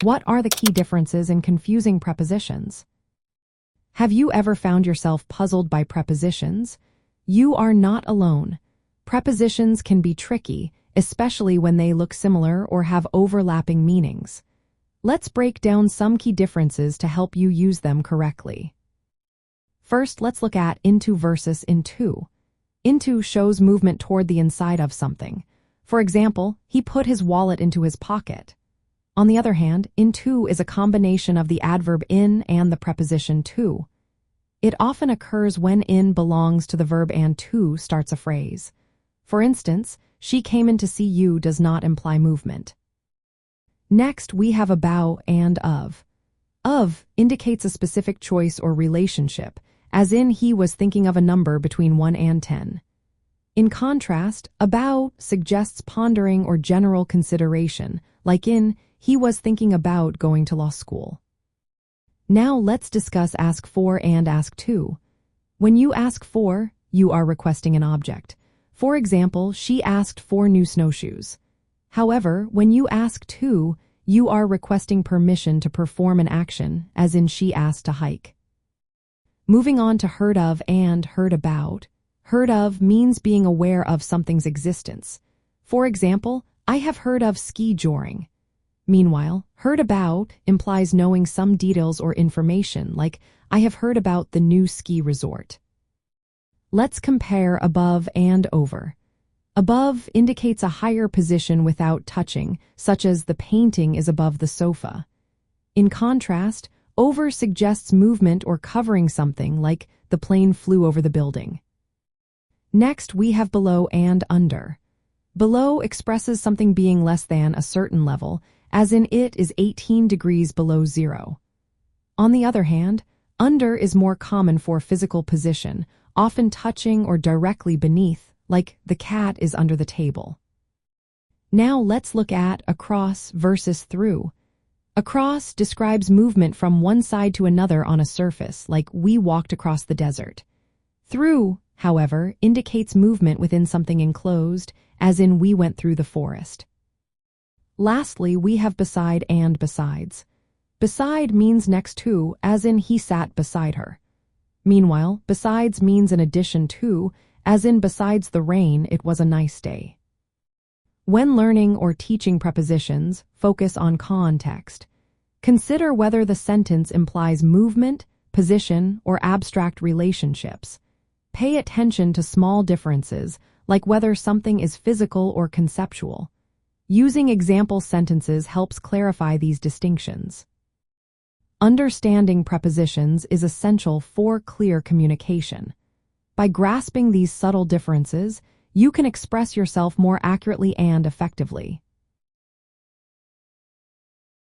What are the key differences in confusing prepositions? Have you ever found yourself puzzled by prepositions? You are not alone. Prepositions can be tricky, especially when they look similar or have overlapping meanings. Let's break down some key differences to help you use them correctly. First, let's look at into versus into. Into shows movement toward the inside of something. For example, he put his wallet into his pocket. On the other hand, into is a combination of the adverb in and the preposition to. It often occurs when in belongs to the verb and to starts a phrase. For instance, she came in to see you does not imply movement. Next, we have about and of. Of indicates a specific choice or relationship, as in he was thinking of a number between 1 and 10. In contrast, about suggests pondering or general consideration, like in he was thinking about going to law school. Now let's discuss ask for and ask to. When you ask for, you are requesting an object. For example, she asked for new snowshoes. However, when you ask to, you are requesting permission to perform an action, as in she asked to hike. Moving on to heard of and heard about. Heard of means being aware of something's existence. For example, I have heard of ski joring. Meanwhile, heard about implies knowing some details or information, like I have heard about the new ski resort. Let's compare above and over. Above indicates a higher position without touching, such as the painting is above the sofa. In contrast, over suggests movement or covering something, like the plane flew over the building. Next, we have below and under. Below expresses something being less than a certain level, as in it is 18 degrees below zero. On the other hand, under is more common for physical position, often touching or directly beneath, like the cat is under the table. Now let's look at across versus through. Across describes movement from one side to another on a surface, like we walked across the desert. Through, however, indicates movement within something enclosed, as in we went through the forest. Lastly, we have beside and besides. Beside means next to, as in he sat beside her. Meanwhile, besides means in addition to, as in besides the rain, it was a nice day. When learning or teaching prepositions, focus on context. Consider whether the sentence implies movement, position, or abstract relationships. Pay attention to small differences, like whether something is physical or conceptual. Using example sentences helps clarify these distinctions. Understanding prepositions is essential for clear communication. By grasping these subtle differences, you can express yourself more accurately and effectively.